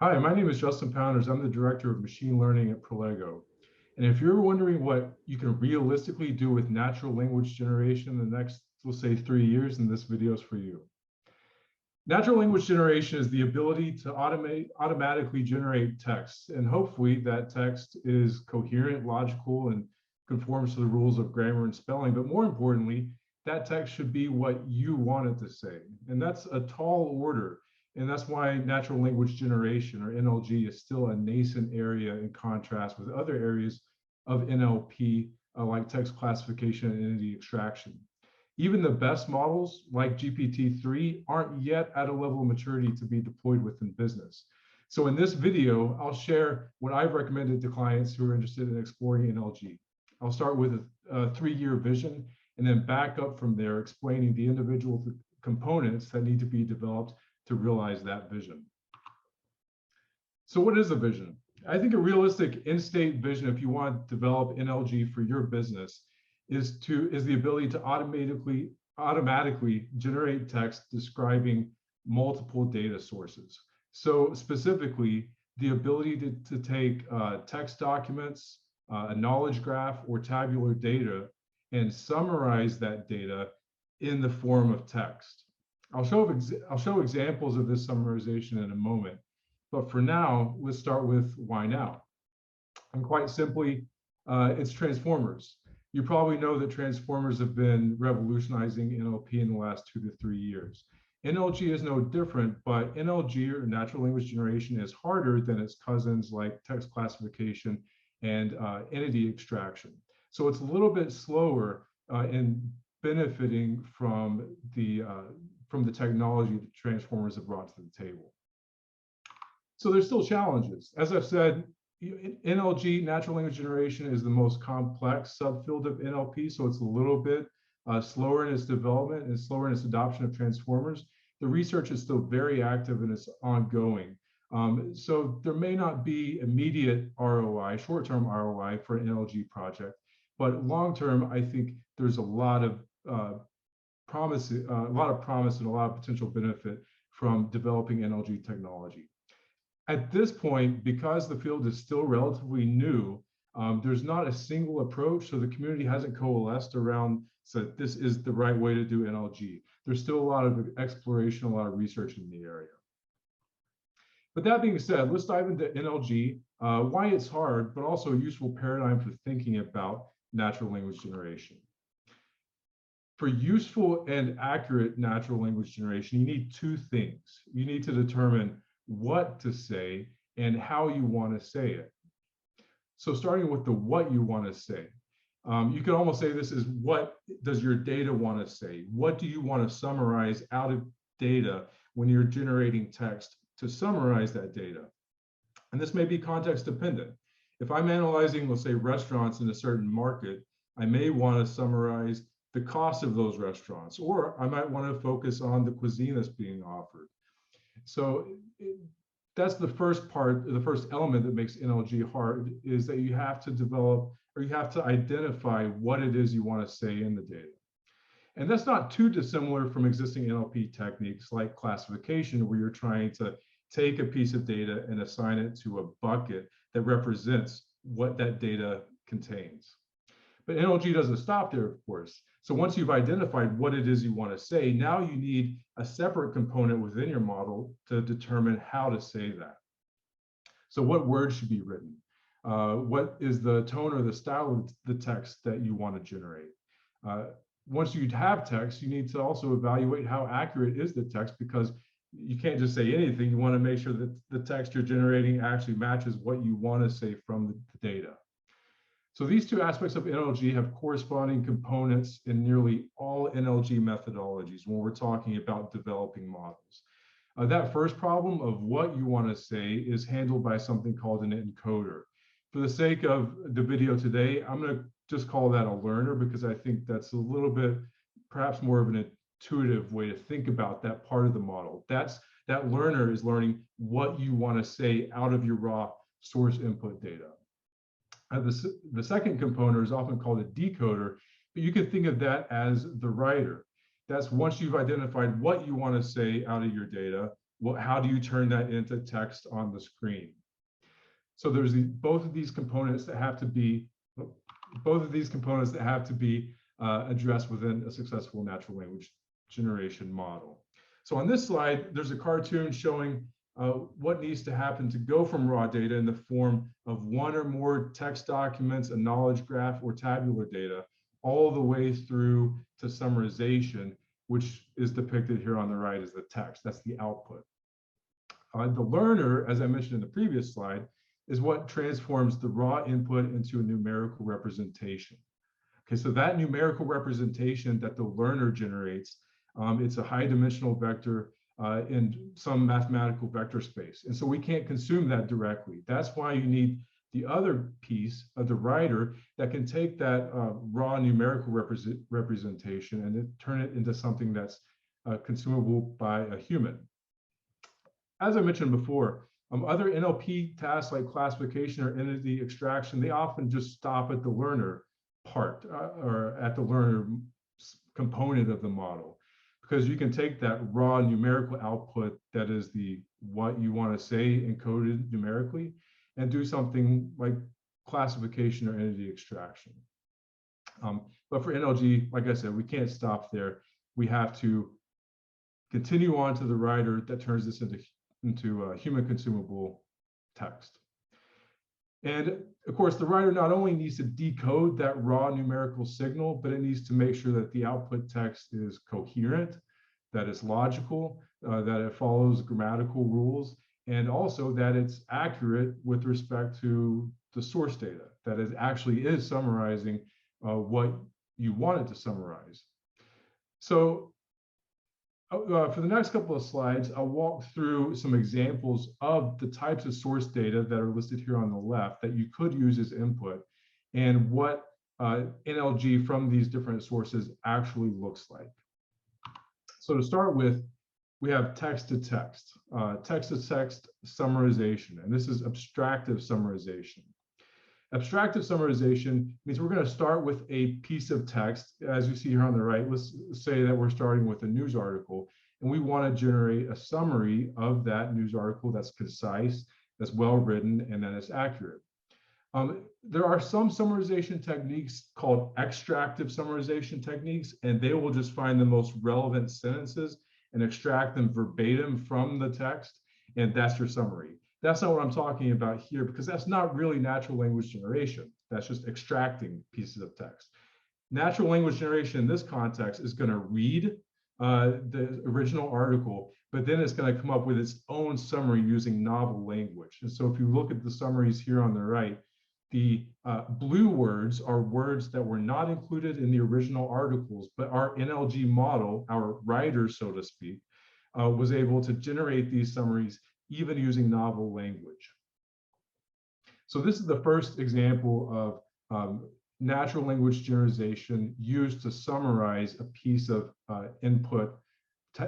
Hi, my name is Justin Pounders. I'm the Director of Machine Learning at Prolego. And if you're wondering what you can realistically do with natural language generation in the next, we'll say 3 years, then this video is for you. Natural language generation is the ability to automatically generate text. And hopefully that text is coherent, logical, and conforms to the rules of grammar and spelling. But more importantly, that text should be what you want it to say. And that's a tall order. And that's why natural language generation, or NLG, is still a nascent area in contrast with other areas of NLP, like text classification and entity extraction. Even the best models, like GPT-3, aren't yet at a level of maturity to be deployed within business. So in this video, I'll share what I've recommended to clients who are interested in exploring NLG. I'll start with a 3-year vision, and then back up from there, explaining the individual components that need to be developed to realize that vision. So what is a vision? I think a realistic in-state vision, if you want to develop NLG for your business, is the ability to automatically generate text describing multiple data sources. So specifically, the ability to take text documents, a knowledge graph, or tabular data, and summarize that data in the form of text. I'll show examples of this summarization in a moment, but for now, let's start with why now. And quite simply, it's transformers. You probably know that transformers have been revolutionizing NLP in the last 2 to 3 years. NLG is no different, but NLG, or natural language generation, is harder than its cousins like text classification and entity extraction. So it's a little bit slower in benefiting from the technology that transformers have brought to the table. So there's still challenges. As I've said, NLG, natural language generation, is the most complex subfield of NLP, so it's a little bit slower in its development and slower in its adoption of transformers. The research is still very active and it's ongoing. So there may not be immediate ROI, short-term ROI for an NLG project, but long-term, I think there's a lot of promise and a lot of potential benefit from developing NLG technology. At this point, because the field is still relatively new, there's not a single approach, so the community hasn't coalesced around so this is the right way to do NLG. There's still a lot of exploration, a lot of research in the area. But that being said, let's dive into NLG, why it's hard, but also a useful paradigm for thinking about natural language generation. For useful and accurate natural language generation, you need 2 things. You need to determine what to say and how you want to say it. So starting with the what you want to say, you could almost say this is what does your data want to say? What do you want to summarize out of data when you're generating text to summarize that data? And this may be context dependent. If I'm analyzing, let's say, restaurants in a certain market, I may want to summarize the cost of those restaurants, or I might want to focus on the cuisine that's being offered. So that's the first part, the first element that makes NLG hard, is that you have to develop, or you have to identify what it is you want to say in the data. And that's not too dissimilar from existing NLP techniques like classification, where you're trying to take a piece of data and assign it to a bucket that represents what that data contains. But NLG doesn't stop there, of course. So once you've identified what it is you want to say, now you need a separate component within your model to determine how to say that. So what words should be written? What is the tone or the style of the text that you want to generate? Once you have text, you need to also evaluate how accurate is the text, because you can't just say anything. You want to make sure that the text you're generating actually matches what you want to say from the data. So these 2 aspects of NLG have corresponding components in nearly all NLG methodologies when we're talking about developing models. That first problem of what you want to say is handled by something called an encoder. For the sake of the video today, I'm going to just call that a learner, because I think that's a little bit, perhaps more of an intuitive way to think about that part of the model. That learner is learning what you want to say out of your raw source input data. The second component is often called a decoder, but you can think of that as the writer. That's once you've identified what you want to say out of your data, how do you turn that into text on the screen? So there's both of these components that have to be addressed within a successful natural language generation model. So on this slide, there's a cartoon showing what needs to happen to go from raw data in the form of one or more text documents, a knowledge graph, or tabular data, all the way through to summarization, which is depicted here on the right as the text. That's the output. The learner, as I mentioned in the previous slide, is what transforms the raw input into a numerical representation. Okay, so that numerical representation that the learner generates, it's a high dimensional vector in some mathematical vector space. And so we can't consume that directly. That's why you need the other piece of the writer that can take that raw numerical representation and turn it into something that's consumable by a human. As I mentioned before, other NLP tasks like classification or entity extraction, they often just stop at the learner part or at the learner component of the model, because you can take that raw numerical output that is what you want to say encoded numerically and do something like classification or entity extraction. But for NLG, like I said, we can't stop there. We have to continue on to the writer that turns this into human consumable text. And of course, the writer not only needs to decode that raw numerical signal, but it needs to make sure that the output text is coherent, that it's logical, that it follows grammatical rules, and also that it's accurate with respect to the source data, that it actually is summarizing what you want it to summarize. So for the next couple of slides, I'll walk through some examples of the types of source data that are listed here on the left that you could use as input, and what NLG from these different sources actually looks like. So to start with, we have text-to-text, text-to-text summarization, and this is abstractive summarization. Abstractive summarization means we're going to start with a piece of text. As you see here on the right, let's say that we're starting with a news article, and we want to generate a summary of that news article that's concise, that's well written, and that is accurate. There are some summarization techniques called extractive summarization techniques, and they will just find the most relevant sentences and extract them verbatim from the text, and that's your summary. That's not what I'm talking about here, because that's not really natural language generation. That's just extracting pieces of text. Natural language generation in this context is going to read the original article, but then it's going to come up with its own summary using novel language. And so if you look at the summaries here on the right, the blue words are words that were not included in the original articles, but our NLG model, our writer, so to speak, was able to generate these summaries even using novel language. So this is the first example of natural language generalization used to summarize a piece of input,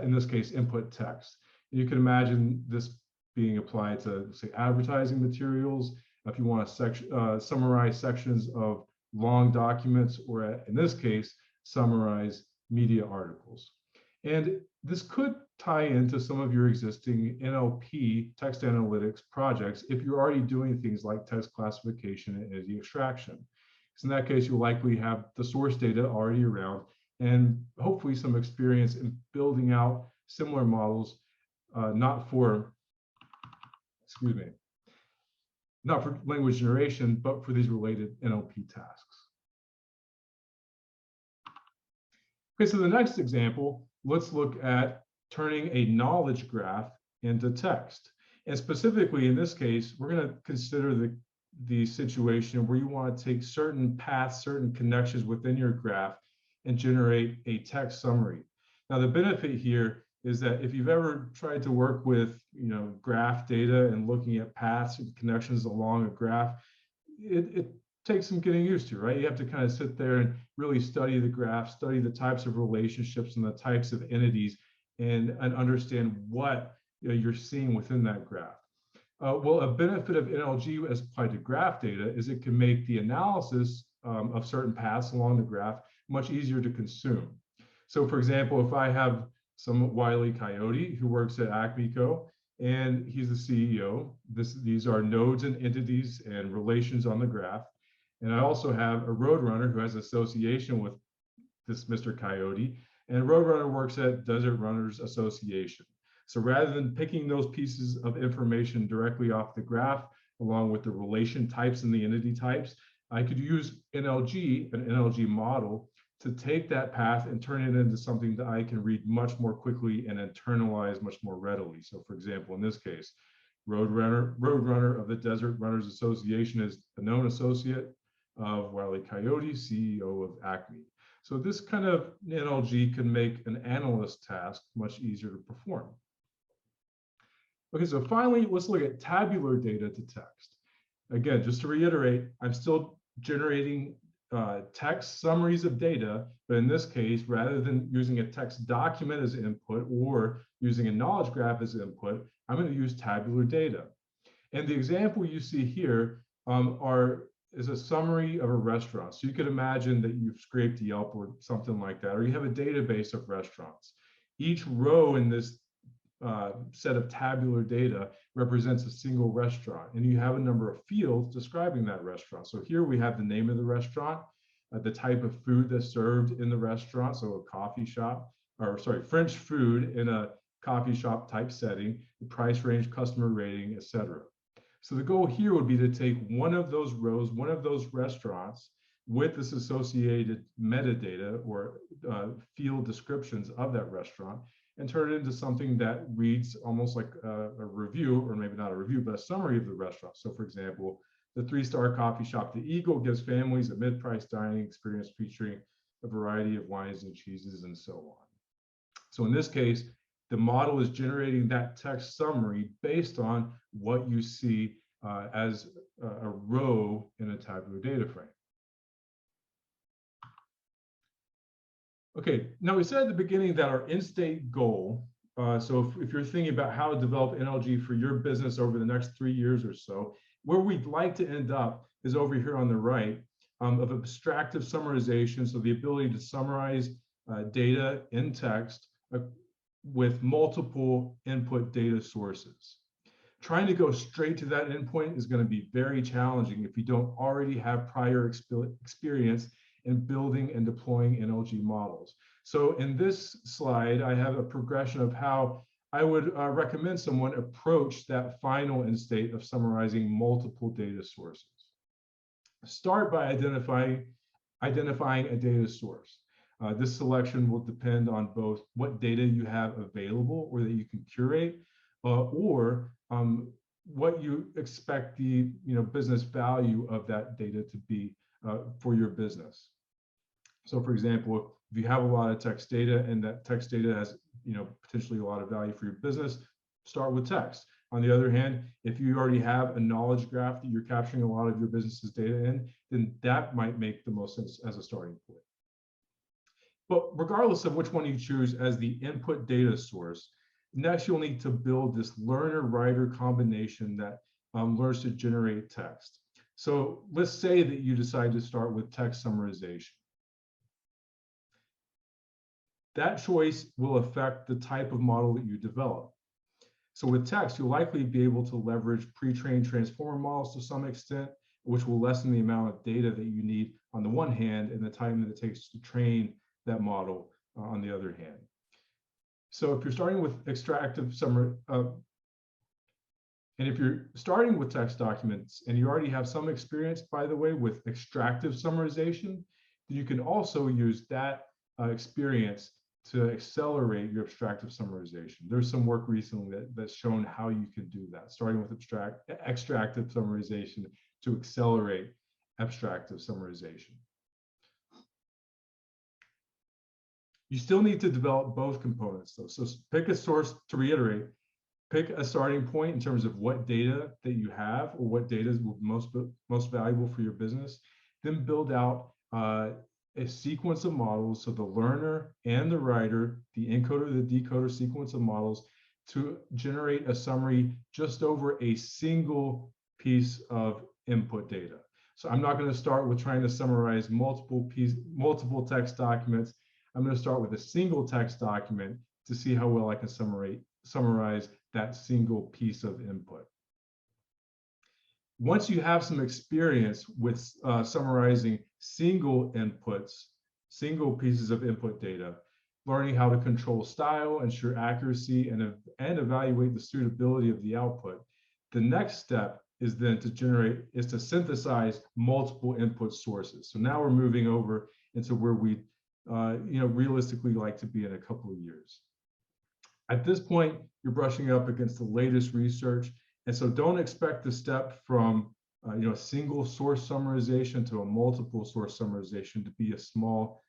in this case, input text. You can imagine this being applied to, say, advertising materials, if you want to summarize sections of long documents, or in this case, summarize media articles. And this could tie into some of your existing NLP, text analytics projects, if you're already doing things like text classification and entity extraction. So in that case, you'll likely have the source data already around, and hopefully some experience in building out similar models, not for language generation, but for these related NLP tasks. Okay, so the next example, let's look at turning a knowledge graph into text. And specifically in this case, we're going to consider the situation where you want to take certain paths, certain connections within your graph and generate a text summary. Now, the benefit here is that if you've ever tried to work with, graph data and looking at paths and connections along a graph, it takes some getting used to, right? You have to kind of sit there and really study the graph, study the types of relationships and the types of entities, and understand what you're seeing within that graph. Well, a benefit of NLG as applied to graph data is it can make the analysis of certain paths along the graph much easier to consume. So for example, if I have some Wile E. Coyote, who works at Acme Co., and he's the CEO. These are nodes and entities and relations on the graph. And I also have a Roadrunner who has association with this Mr. Coyote, and Roadrunner works at Desert Runners Association. So rather than picking those pieces of information directly off the graph, along with the relation types and the entity types, I could use NLG, an NLG model, to take that path and turn it into something that I can read much more quickly and internalize much more readily. So for example, in this case, Roadrunner of the Desert Runners Association is a known associate of Wile E. Coyote, CEO of Acme. So this kind of NLG can make an analyst task much easier to perform. Okay, so finally, let's look at tabular data to text. Again, just to reiterate, I'm still generating text summaries of data, but in this case, rather than using a text document as input or using a knowledge graph as input, I'm going to use tabular data. And the example you see here is a summary of a restaurant. So you could imagine that you've scraped Yelp or something like that, or you have a database of restaurants. Each row in this set of tabular data represents a single restaurant, and you have a number of fields describing that restaurant. So here we have the name of the restaurant, the type of food that's served in the restaurant, so a coffee shop, or sorry, French food in a coffee shop type setting, the price range, customer rating, etc. So the goal here would be to take one of those rows, one of those restaurants with this associated metadata or field descriptions of that restaurant and turn it into something that reads almost like a review, or maybe not a review, but a summary of the restaurant. So for example, the 3-star coffee shop, The Eagle, gives families a mid-price dining experience featuring a variety of wines and cheeses and so on. So in this case, the model is generating that text summary based on what you see as a row in a tabular data frame. Okay, now we said at the beginning that our in-state goal, so if you're thinking about how to develop NLG for your business over the next 3 years or so, where we'd like to end up is over here on the right of abstractive summarization, so the ability to summarize data in text with multiple input data sources. Trying to go straight to that endpoint is going to be very challenging if you don't already have prior experience in building and deploying NLG models. So in this slide, I have a progression of how I would recommend someone approach that final end state of summarizing multiple data sources. Start by identifying a data source. This selection will depend on both what data you have available or that you can curate, or what you expect the business value of that data to be for your business. So for example, if you have a lot of text data and that text data has potentially a lot of value for your business, start with text. On the other hand, if you already have a knowledge graph that you're capturing a lot of your business's data in, then that might make the most sense as a starting point. But regardless of which one you choose as the input data source, next you'll need to build this learner-writer combination that learns to generate text. So let's say that you decide to start with text summarization. That choice will affect the type of model that you develop. So with text, you'll likely be able to leverage pre-trained transformer models to some extent, which will lessen the amount of data that you need on the one hand and the time that it takes to train that model on the other hand. So if you're starting with extractive summary, and if you're starting with text documents and you already have some experience, by the way, with extractive summarization, then you can also use that experience to accelerate your abstractive summarization. There's some work recently that's shown how you can do that, starting with extractive summarization to accelerate abstractive summarization. You still need to develop both components though. So pick a source, to reiterate, pick a starting point in terms of what data that you have or what data is most valuable for your business. Then build out a sequence of models, so the learner and the writer, the encoder, the decoder sequence of models to generate a summary just over a single piece of input data. So I'm not going to start with trying to summarize multiple text documents. I'm going to start with a single text document to see how well I can summarize that single piece of input. Once you have some experience with summarizing single inputs, single pieces of input data, learning how to control style, ensure accuracy, and evaluate the suitability of the output, the next step is then to synthesize multiple input sources. So now we're moving over into where we realistically like to be in a couple of years. At this point, you're brushing up against the latest research, and so don't expect the step from a single source summarization to a multiple source summarization to be a small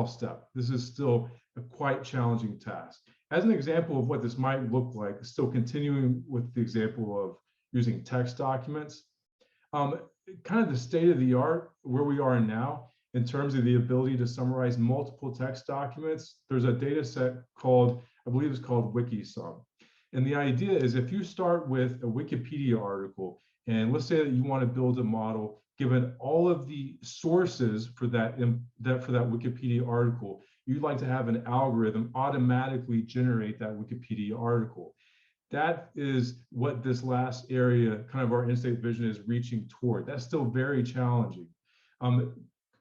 step. This is still a quite challenging task. As an example of what this might look like, still continuing with the example of using text documents, kind of the state of the art where we are now in terms of the ability to summarize multiple text documents. There's a data set called, I believe it's called WikiSum. And the idea is if you start with a Wikipedia article, and let's say that you want to build a model, given all of the sources for that Wikipedia article, you'd like to have an algorithm automatically generate that Wikipedia article. That is what this last area, kind of our in-state vision, is reaching toward. That's still very challenging.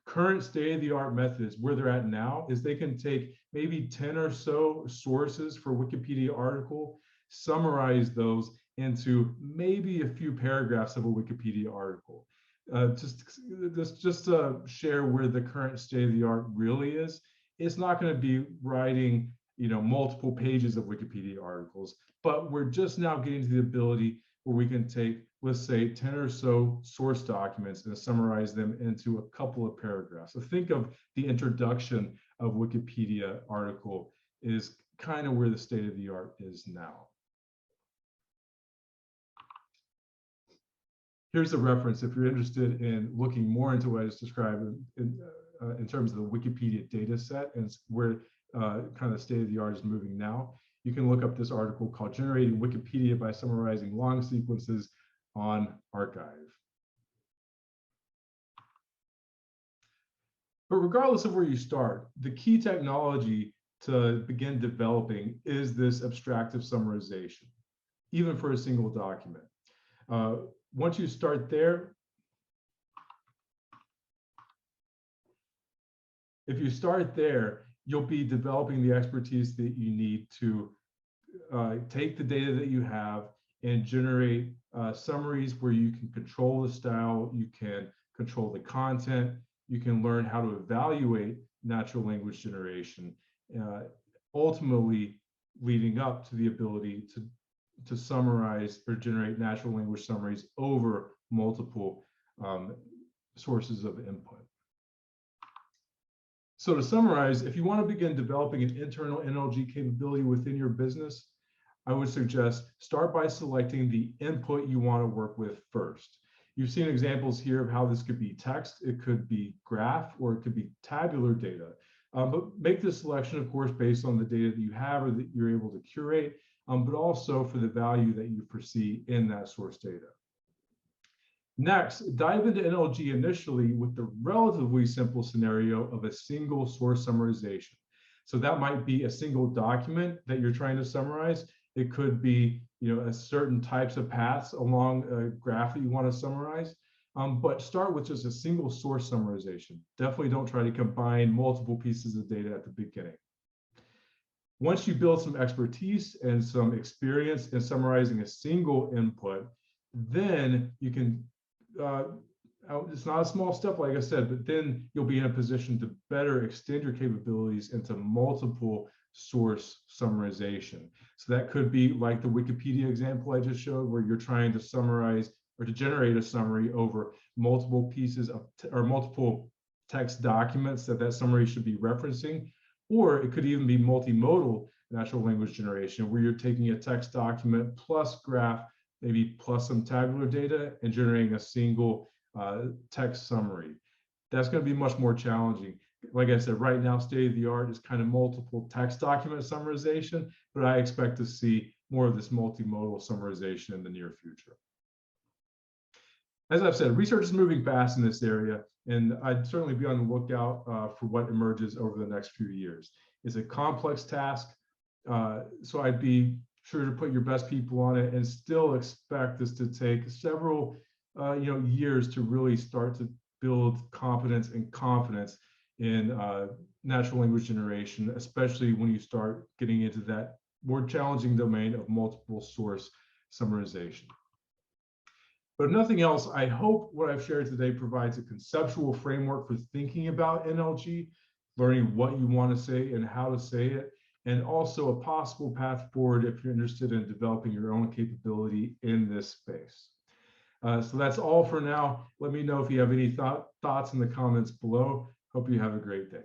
Current state-of-the-art methods, where they're at now, is they can take maybe 10 or so sources for Wikipedia article, summarize those into maybe a few paragraphs of a Wikipedia article. Just to share where the current state-of-the-art really is, it's not going to be writing multiple pages of Wikipedia articles, but we're just now getting to the ability where we can take, let's say, 10 or so source documents and summarize them into a couple of paragraphs. So think of the introduction of Wikipedia article is kind of where the state of the art is now. Here's a reference if you're interested in looking more into what I just described in terms of the Wikipedia data set and where kind of the state of the art is moving now. You can look up this article called Generating Wikipedia by Summarizing Long Sequences on Archive. But regardless of where you start, the key technology to begin developing is this abstractive summarization, even for a single document. Once you start there, if you start there, you'll be developing the expertise that you need to take the data that you have and generate summaries where you can control the style, you can control the content, you can learn how to evaluate natural language generation, ultimately leading up to the ability to summarize or generate natural language summaries over multiple sources of input. So to summarize, if you want to begin developing an internal NLG capability within your business, I would suggest start by selecting the input you want to work with first. You've seen examples here of how this could be text, it could be graph, or it could be tabular data. But make this selection, of course, based on the data that you have or that you're able to curate, but also for the value that you foresee in that source data. Next, dive into NLG initially with the relatively simple scenario of a single source summarization. So that might be a single document that you're trying to summarize. It could be, a certain types of paths along a graph that you want to summarize. But start with just a single source summarization. Definitely don't try to combine multiple pieces of data at the beginning. Once you build some expertise and some experience in summarizing a single input, then you can, it's not a small step, like I said, but then you'll be in a position to better extend your capabilities into multiple source summarization. So that could be like the Wikipedia example I just showed, where you're trying to summarize or to generate a summary over multiple pieces of or multiple text documents that summary should be referencing. Or it could even be multimodal natural language generation, where you're taking a text document plus graph, maybe plus some tabular data, and generating a single text summary. That's going to be much more challenging. Like I said, right now, state of the art is kind of multiple text document summarization, but I expect to see more of this multimodal summarization in the near future. As I've said, research is moving fast in this area, and I'd certainly be on the lookout for what emerges over the next few years. It's a complex task. So I'd be sure to put your best people on it, and still expect this to take several years to really start to build competence and confidence in natural language generation, especially when you start getting into that more challenging domain of multiple source summarization. But if nothing else, I hope what I've shared today provides a conceptual framework for thinking about NLG, learning what you want to say and how to say it, and also a possible path forward if you're interested in developing your own capability in this space. So that's all for now. Let me know if you have any thoughts in the comments below. Hope you have a great day.